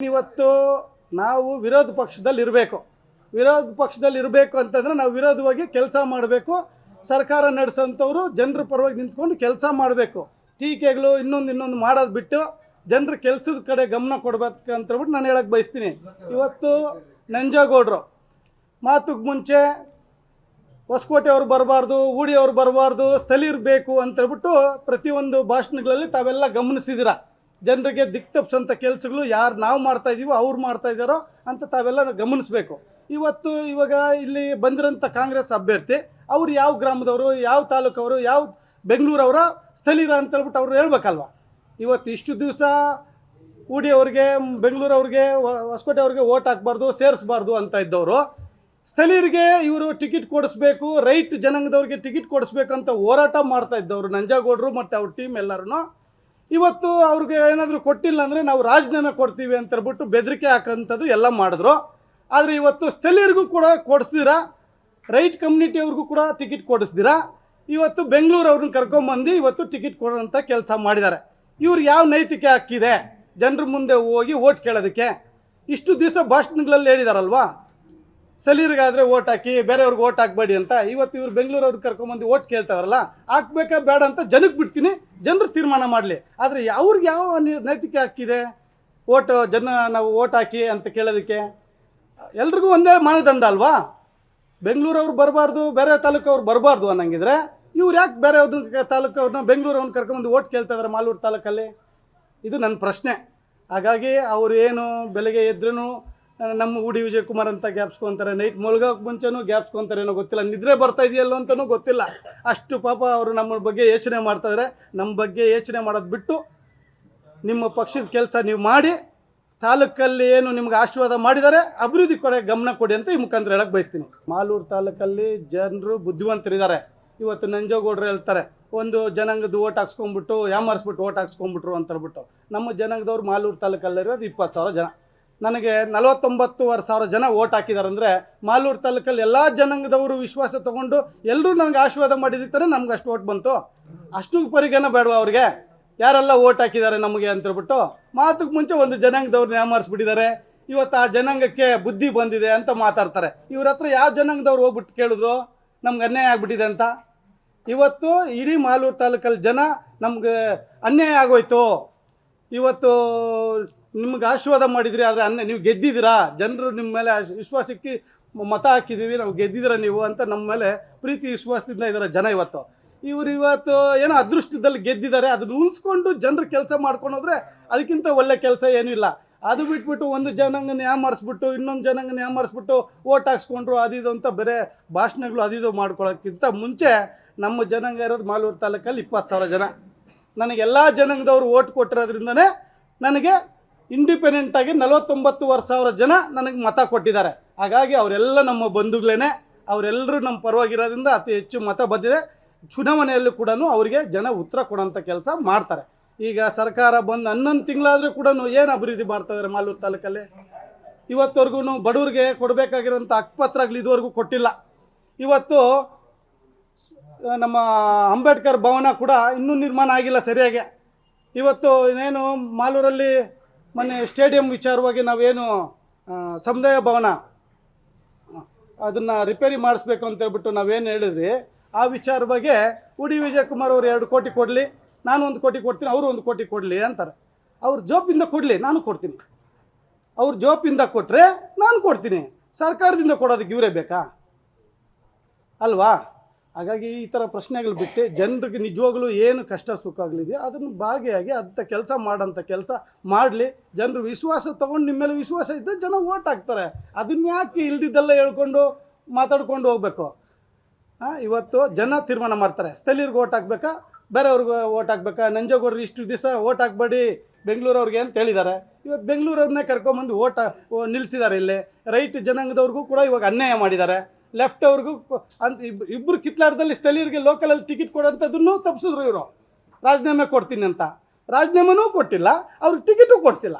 ಇವತ್ತು ನಾವು ವಿರೋಧ ಪಕ್ಷದಲ್ಲಿ ಇರಬೇಕು ಅಂತಂದ್ರೆ ನಾವು ವಿರೋಧವಾಗಿ ಕೆಲಸ ಮಾಡಬೇಕು. ಸರ್ಕಾರ ನಡೆಸೋಂಥವ್ರು ಜನರ ಪರವಾಗಿ ನಿಂತ್ಕೊಂಡು ಕೆಲಸ ಮಾಡಬೇಕು. ಟೀಕೆಗಳು ಇನ್ನೊಂದು ಮಾಡೋದು ಬಿಟ್ಟು ಜನರ ಕೆಲಸದ ಕಡೆ ಗಮನ ಕೊಡಬೇಕು ಅಂತ ಹೇಳ್ಬಿಟ್ಟು ನಾನು ಹೇಳಕ್ಕೆ ಬಯಸ್ತೀನಿ. ಇವತ್ತು ನಂಜೇಗೌಡರು ಮಾತುಗೆ ಮುಂಚೆ ಹೊಸಕೋಟೆ ಅವರು ಬರಬಾರ್ದು, ಊಡಿ ಅವರು ಬರಬಾರ್ದು, ಸ್ಥಳೀಯರು ಬೇಕು ಅಂತ ಹೇಳ್ಬಿಟ್ಟು ಪ್ರತಿಯೊಂದು ಭಾಷಣಗಳಲ್ಲಿ ತಾವೆಲ್ಲ ಗಮನಿಸಿದಿರ. ಜನರಿಗೆ ದಿಕ್ಕು ತಪ್ಪಿಸೋಂಥ ಕೆಲಸಗಳು ಯಾರು ನಾವು ಮಾಡ್ತಾ ಇದ್ದೀವೋ ಅವ್ರು ಮಾಡ್ತಾ ಇದ್ದಾರೋ ಅಂತ ತಾವೆಲ್ಲ ಗಮನಿಸಬೇಕು. ಇವಾಗ ಇಲ್ಲಿ ಬಂದಿರೋಂಥ ಕಾಂಗ್ರೆಸ್ ಅಭ್ಯರ್ಥಿ ಅವ್ರು ಯಾವ ಗ್ರಾಮದವರು, ಯಾವ ತಾಲೂಕವರು, ಯಾವ ಬೆಂಗಳೂರವರ, ಸ್ಥಳೀಯರ ಅಂತ ಹೇಳ್ಬಿಟ್ಟು ಅವ್ರು ಹೇಳ್ಬೇಕಲ್ವ. ಇವತ್ತು ಇಷ್ಟು ದಿವಸ ಊಡಿ ಅವ್ರಿಗೆ, ಬೆಂಗಳೂರವ್ರಿಗೆ, ಹೊಸಕೋಟೆ ಅವ್ರಿಗೆ ಓಟ್ ಹಾಕ್ಬಾರ್ದು, ಸೇರಿಸಬಾರ್ದು ಅಂತ ಇದ್ದವರು ಸ್ಥಳೀಯರಿಗೆ ಇವರು ಟಿಕೆಟ್ ಕೊಡಿಸ್ಬೇಕು, ರೈಟ್ ಜನಾಂಗದವ್ರಿಗೆ ಟಿಕೆಟ್ ಕೊಡಿಸ್ಬೇಕು ಅಂತ ಹೋರಾಟ ಮಾಡ್ತಾ ಇದ್ದವರು ನಂಜೇಗೌಡರು ಮತ್ತು ಅವ್ರ ಟೀಮ್ ಎಲ್ಲರೂ ಇವತ್ತು ಅವ್ರಿಗೆ ಏನಾದರೂ ಕೊಟ್ಟಿಲ್ಲ ಅಂದರೆ ನಾವು ರಾಜೀನಾಮೆ ಕೊಡ್ತೀವಿ ಅಂತ ಹೇಳ್ಬಿಟ್ಟು ಬೆದರಿಕೆ ಹಾಕೋಂಥದ್ದು ಎಲ್ಲ ಮಾಡಿದ್ರು. ಆದರೆ ಇವತ್ತು ಸ್ಥಳೀಯರಿಗೂ ಕೂಡ ಕೊಡಿಸ್ದಿರ, ರೈಟ್ ಕಮ್ಯುನಿಟಿಯವ್ರಿಗೂ ಕೂಡ ಟಿಕೆಟ್ ಕೊಡಿಸ್ದಿರ ಇವತ್ತು ಬೆಂಗಳೂರವ್ರನ್ನ ಕರ್ಕೊಂಬಂದು ಇವತ್ತು ಟಿಕೆಟ್ ಕೊಡೋಂಥ ಕೆಲಸ ಮಾಡಿದ್ದಾರೆ. ಇವ್ರು ಯಾವ ನೈತಿಕೆ ಹಾಕಿದೆ ಜನರ ಮುಂದೆ ಹೋಗಿ ಓಟ್ ಕೇಳೋದಕ್ಕೆ? ಇಷ್ಟು ದಿವಸ ಭಾಷಣಗಳಲ್ಲಿ ಹೇಳಿದಾರಲ್ವಾ, ಸ್ಥಳೀಯರಿಗಾದರೆ ಓಟ್ ಹಾಕಿ, ಬೇರೆಯವ್ರಿಗೆ ಓಟ್ ಹಾಕಬೇಡಿ ಅಂತ. ಇವತ್ತು ಇವ್ರು ಬೆಂಗಳೂರವ್ರಿಗೆ ಕರ್ಕೊಂಬಂದು ಓಟ್ ಕೇಳ್ತಾರಲ್ಲ, ಹಾಕ್ಬೇಕಾ ಬೇಡ ಅಂತ ಜನಕ್ಕೆ ಬಿಡ್ತೀನಿ, ಜನರು ತೀರ್ಮಾನ ಮಾಡಲಿ. ಆದರೆ ಅವ್ರಿಗೆ ಯಾವ ನೈತಿಕೆ ಹಾಕಿದೆ ನಾವು ಓಟ್ ಹಾಕಿ ಅಂತ ಕೇಳೋದಕ್ಕೆ? ಎಲ್ರಿಗೂ ಒಂದೇ ಮಾನದಂಡ ಅಲ್ವಾ? ಬೆಂಗಳೂರವ್ರು ಬರಬಾರ್ದು, ಬೇರೆ ತಾಲೂಕವ್ರು ಬರಬಾರ್ದು ಅನ್ನಂಗಿದ್ರೆ ಇವ್ರು ಯಾಕೆ ಬೇರೆ ತಾಲೂಕವ್ರನ್ನ ಬೆಂಗಳೂರವ್ರನ್ನ ಕರ್ಕೊಂಬಂದು ಓಟ್ ಕೇಳ್ತಾ ಇದ್ದಾರೆ ಮಾಲೂರು ತಾಲೂಕಲ್ಲಿ? ಇದು ನನ್ನ ಪ್ರಶ್ನೆ. ಹಾಗಾಗಿ ಅವರು ಏನು ಬೆಳಗ್ಗೆ ಎದ್ರೂ ನಮ್ಮ ಊಡಿ ವಿಜಯಕುಮಾರ್ ಅಂತ ಗ್ಯಾಪ್ಸ್ಕೊತಾರೆ, ನೈಟ್ ಮುಳುಗೋಕೆ ಮುಂಚೆನೂ ಗ್ಯಾಪ್ಸ್ಕೊತಾರೆ, ಏನೋ ಗೊತ್ತಿಲ್ಲ, ನಿದ್ರೆ ಬರ್ತಾ ಇದೆಯಲ್ಲೋ ಅಂತಲೂ ಗೊತ್ತಿಲ್ಲ. ಅಷ್ಟು ಪಾಪ ಅವರು ನಮ್ಮ ಬಗ್ಗೆ ಯೋಚನೆ ಮಾಡ್ತಾಯಿದ್ದಾರೆ. ನಮ್ಮ ಬಗ್ಗೆ ಯೋಚನೆ ಮಾಡೋದು ಬಿಟ್ಟು ನಿಮ್ಮ ಪಕ್ಷದ ಕೆಲಸ ನೀವು ಮಾಡಿ, ತಾಲೂಕಲ್ಲಿ ಏನು ನಿಮ್ಗೆ ಆಶೀರ್ವಾದ ಮಾಡಿದ್ದಾರೆ ಅಭಿವೃದ್ಧಿ ಕಡೆ ಗಮನ ಕೊಡಿ ಅಂತ ಈ ಮುಖಾಂತರ ಹೇಳಕ್ಕೆ ಬಯಸ್ತೀನಿ. ಮಾಲೂರು ತಾಲೂಕಲ್ಲಿ ಜನರು ಬುದ್ಧಿವಂತರಿದ್ದಾರೆ. ಇವತ್ತು ನಂಜೇಗೌಡರು ಹೇಳ್ತಾರೆ, ಒಂದು ಜನಾಂಗದ ಓಟ್ ಹಾಕ್ಸ್ಕೊಂಡ್ಬಿಟ್ಟು ಯಾಮಾರಿಸ್ಬಿಟ್ಟು ಓಟ್ ಹಾಕ್ಸ್ಕೊಂಡ್ಬಿಟ್ರು ಅಂತ ಹೇಳ್ಬಿಟ್ಟು. ನಮ್ಮ ಜನಾಂಗದವ್ರು ಮಾಲೂರು ತಾಲೂಕಲ್ಲಿರೋದು 20,000 ಜನ. ನನಗೆ 49,000 ಜನ ಓಟ್ ಹಾಕಿದ್ದಾರೆ ಅಂದರೆ ಮಾಲೂರು ತಾಲೂಕಲ್ಲಿ ಎಲ್ಲ ಜನಾಂಗದವರು ವಿಶ್ವಾಸ ತೊಗೊಂಡು ಎಲ್ಲರೂ ನನಗೆ ಆಶೀರ್ವಾದ ಮಾಡಿದಿರ್ತಾರೆ, ನಮ್ಗೆ ಅಷ್ಟು ಓಟ್ ಬಂತು. ಅಷ್ಟು ಪರಿಗಣನೆ ಬೇಡವಾ ಅವ್ರಿಗೆ? ಯಾರೆಲ್ಲ ಓಟ್ ಹಾಕಿದ್ದಾರೆ ನಮಗೆ ಅಂತ ಹೇಳ್ಬಿಟ್ಟು ಮಾತಕ್ಕೆ ಮುಂಚೆ ಒಂದು ಜನಾಂಗದವ್ರನ್ನ ಯಾಮಾರಿಸ್ಬಿಟ್ಟಿದ್ದಾರೆ. ಇವತ್ತು ಆ ಜನಾಂಗಕ್ಕೆ ಬುದ್ಧಿ ಬಂದಿದೆ ಅಂತ ಮಾತಾಡ್ತಾರೆ. ಇವ್ರ ಹತ್ರ ಯಾವ ಜನಾಂಗದವ್ರು ಹೋಗ್ಬಿಟ್ಟು ಕೇಳಿದ್ರು ನಮ್ಗೆ ಅನ್ಯಾಯ ಆಗ್ಬಿಟ್ಟಿದೆ ಅಂತ? ಇವತ್ತು ಇಡೀ ಮಾಲೂರು ತಾಲೂಕಲ್ಲಿ ಜನ ನಮ್ಗೆ ಅನ್ಯಾಯ ಆಗೋಯ್ತು, ಇವತ್ತು ನಿಮ್ಗೆ ಆಶೀರ್ವಾದ ಮಾಡಿದ್ರಿ, ಆದರೆ ನೀವು ಗೆದ್ದಿದ್ದೀರಾ, ಜನರು ನಿಮ್ಮ ಮೇಲೆ ವಿಶ್ವಾಸಕ್ಕೆ ಮತ ಹಾಕಿದ್ದೀವಿ, ನಾವು ಗೆದ್ದಿದ್ದೀರ ನೀವು ಅಂತ ನಮ್ಮ ಮೇಲೆ ಪ್ರೀತಿ ವಿಶ್ವಾಸದಿಂದ ಇದ್ದಾರೆ ಜನ. ಇವತ್ತು ಏನೋ ಅದೃಷ್ಟದಲ್ಲಿ ಗೆದ್ದಿದ್ದಾರೆ, ಅದನ್ನು ಉಳಿಸ್ಕೊಂಡು ಜನರು ಕೆಲಸ ಮಾಡ್ಕೊಂಡೋದ್ರೆ ಅದಕ್ಕಿಂತ ಒಳ್ಳೆ ಕೆಲಸ ಏನೂ ಇಲ್ಲ. ಅದು ಬಿಟ್ಬಿಟ್ಟು ಒಂದು ಜನಾಂಗನ ಯಾಮಾರಿಸ್ಬಿಟ್ಟು ಇನ್ನೊಂದು ಜನಾಂಗನ ಯಾಮಾರಿಸ್ಬಿಟ್ಟು ಓಟ್ ಹಾಕ್ಸ್ಕೊಂಡ್ರು ಅದಿದು ಅಂತ ಬೇರೆ ಭಾಷಣಗಳು ಅದಿದು ಮಾಡ್ಕೊಳ್ಳೋಕ್ಕಿಂತ ಮುಂಚೆ ನಮ್ಮ ಜನಾಂಗ ಇರೋದು ಮಾಲೂರು ತಾಲೂಕಲ್ಲಿ 20,000 ಜನ. ನನಗೆಲ್ಲ ಜನಾಂಗದವರು ಓಟ್ ಕೊಟ್ಟಿರೋದ್ರಿಂದನೇ ನನಗೆ ಇಂಡಿಪೆಂಡೆಂಟಾಗಿ 49,000 ಜನ ನನಗೆ ಮತ ಕೊಟ್ಟಿದ್ದಾರೆ. ಹಾಗಾಗಿ ಅವರೆಲ್ಲ ನಮ್ಮ ಬಂಧುಗಳೇ, ಅವರೆಲ್ಲರೂ ನಮ್ಮ ಪರವಾಗಿರೋದ್ರಿಂದ ಅತಿ ಹೆಚ್ಚು ಮತ ಬಂದಿದೆ. ಚುನಾವಣೆಯಲ್ಲೂ ಕೂಡ ಅವರಿಗೆ ಜನ ಉತ್ತರ ಕೊಡೋಂಥ ಕೆಲಸ ಮಾಡ್ತಾರೆ. ಈಗ ಸರ್ಕಾರ ಬಂದು 11 ತಿಂಗಳಾದರೂ ಕೂಡ ಏನು ಅಭಿವೃದ್ಧಿ ಮಾಡ್ತಾಯಿದ್ದಾರೆ ಮಾಲೂರು ತಾಲೂಕಲ್ಲಿ? ಇವತ್ತವರೆಗೂ ಬಡವ್ರಿಗೆ ಕೊಡಬೇಕಾಗಿರೋಂಥ ಹಕ್ಕುಪತ್ರಗಳು ಇದುವರೆಗೂ ಕೊಟ್ಟಿಲ್ಲ. ಇವತ್ತು ನಮ್ಮ ಅಂಬೇಡ್ಕರ್ ಭವನ ಕೂಡ ಇನ್ನೂ ನಿರ್ಮಾಣ ಆಗಿಲ್ಲ ಸರಿಯಾಗಿ. ಇವತ್ತು ಇನ್ನೇನು ಮಾಲೂರಲ್ಲಿ ಮೊನ್ನೆ ಸ್ಟೇಡಿಯಂ ವಿಚಾರವಾಗಿ ನಾವೇನು ಸಮುದಾಯ ಭವನ ಅದನ್ನು ರಿಪೇರಿ ಮಾಡಿಸ್ಬೇಕು ಅಂತ ಹೇಳ್ಬಿಟ್ಟು ನಾವೇನು ಹೇಳಿದ್ರಿ, ಆ ವಿಚಾರ ಬಗ್ಗೆ ಊಡಿ ವಿಜಯಕುಮಾರ್ ಅವರು 2 ಕೋಟಿ ಕೊಡಲಿ, ನಾನು 1 ಕೋಟಿ ಕೊಡ್ತೀನಿ, ಅವರು 1 ಕೋಟಿ ಕೊಡಲಿ ಅಂತಾರೆ. ಅವ್ರ ಜೋಪಿಂದ ಕೊಡಲಿ, ನಾನು ಕೊಡ್ತೀನಿ. ಅವ್ರ ಜೋಪಿಂದ ಕೊಟ್ಟರೆ ನಾನು ಕೊಡ್ತೀನಿ. ಸರ್ಕಾರದಿಂದ ಕೊಡೋದಕ್ಕೆ ಇವರೇ ಬೇಕಾ ಅಲ್ವಾ? ಹಾಗಾಗಿ ಈ ಥರ ಪ್ರಶ್ನೆಗಳು ಬಿಟ್ಟು ಜನರಿಗೆ ನಿಜವಾಗ್ಲೂ ಏನು ಕಷ್ಟ ಸುಖ ಆಗಲಿದೆಯೋ ಅದನ್ನು ಭಾಗಿಯಾಗಿ ಅಂಥ ಕೆಲಸ ಮಾಡೋಂಥ ಕೆಲಸ ಮಾಡಲಿ. ಜನರು ವಿಶ್ವಾಸ ತೊಗೊಂಡು ನಿಮ್ಮ ಮೇಲೆ ವಿಶ್ವಾಸ ಇದ್ದರೆ ಜನ ಓಟ್ ಹಾಕ್ತಾರೆ. ಅದನ್ನ ಯಾಕೆ ಇಲ್ದಿದ್ದೆಲ್ಲ ಹೇಳ್ಕೊಂಡು ಮಾತಾಡ್ಕೊಂಡು ಹೋಗ್ಬೇಕು? ಇವತ್ತು ಜನ ತೀರ್ಮಾನ ಮಾಡ್ತಾರೆ, ಸ್ಥಳೀಯರಿಗೆ ಓಟ್ ಹಾಕ್ಬೇಕಾ, ಬೇರೆಯವ್ರಿಗೆ ಓಟ್ ಹಾಕ್ಬೇಕಾ? ನಂಜೇಗೌಡರು ಇಷ್ಟು ದಿವಸ ಓಟ್ ಹಾಕ್ಬೇಡಿ ಬೆಂಗಳೂರವ್ರಿಗೆ ಅಂತ ಹೇಳಿದ್ದಾರೆ. ಇವತ್ತು ಬೆಂಗಳೂರವ್ರನ್ನೇ ಕರ್ಕೊಂಬಂದು ನಿಲ್ಲಿಸಿದ್ದಾರೆ. ಇಲ್ಲಿ ರೈಟ್ ಜನಾಂಗದವ್ರಿಗೂ ಕೂಡ ಇವಾಗ ಅನ್ಯಾಯ ಮಾಡಿದ್ದಾರೆ. ಲೆಫ್ಟ್ ಅವ್ರಿಗೂ ಅಂತ ಇಬ್ಬರು ಕಿತ್ಲಾಟದಲ್ಲಿ ಸ್ಥಳೀಯರಿಗೆ ಲೋಕಲಲ್ಲಿ ಟಿಕೆಟ್ ಕೊಡೋಂಥದ್ದನ್ನು ತಪ್ಪಿಸಿದ್ರು. ಇವರು ರಾಜೀನಾಮೆ ಕೊಡ್ತೀನಿ ಅಂತ ರಾಜೀನಾಮೆನೂ ಕೊಟ್ಟಿಲ್ಲ, ಅವ್ರಿಗೆ ಟಿಕೆಟು ಕೊಡಿಸಿಲ್ಲ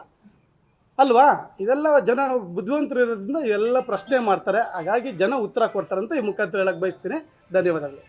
ಅಲ್ವಾ? ಇದೆಲ್ಲ ಜನ ಬುದ್ಧಿವಂತರು ಇರೋದ್ರಿಂದ ಇವೆಲ್ಲ ಪ್ರಶ್ನೆ ಮಾಡ್ತಾರೆ. ಹಾಗಾಗಿ ಜನ ಉತ್ತರ ಕೊಡ್ತಾರೆ ಅಂತ ಈ ಮುಖಾಂತರ ಹೇಳಕ್ಕೆ ಬಯಸ್ತೀನಿ. ಧನ್ಯವಾದಗಳು.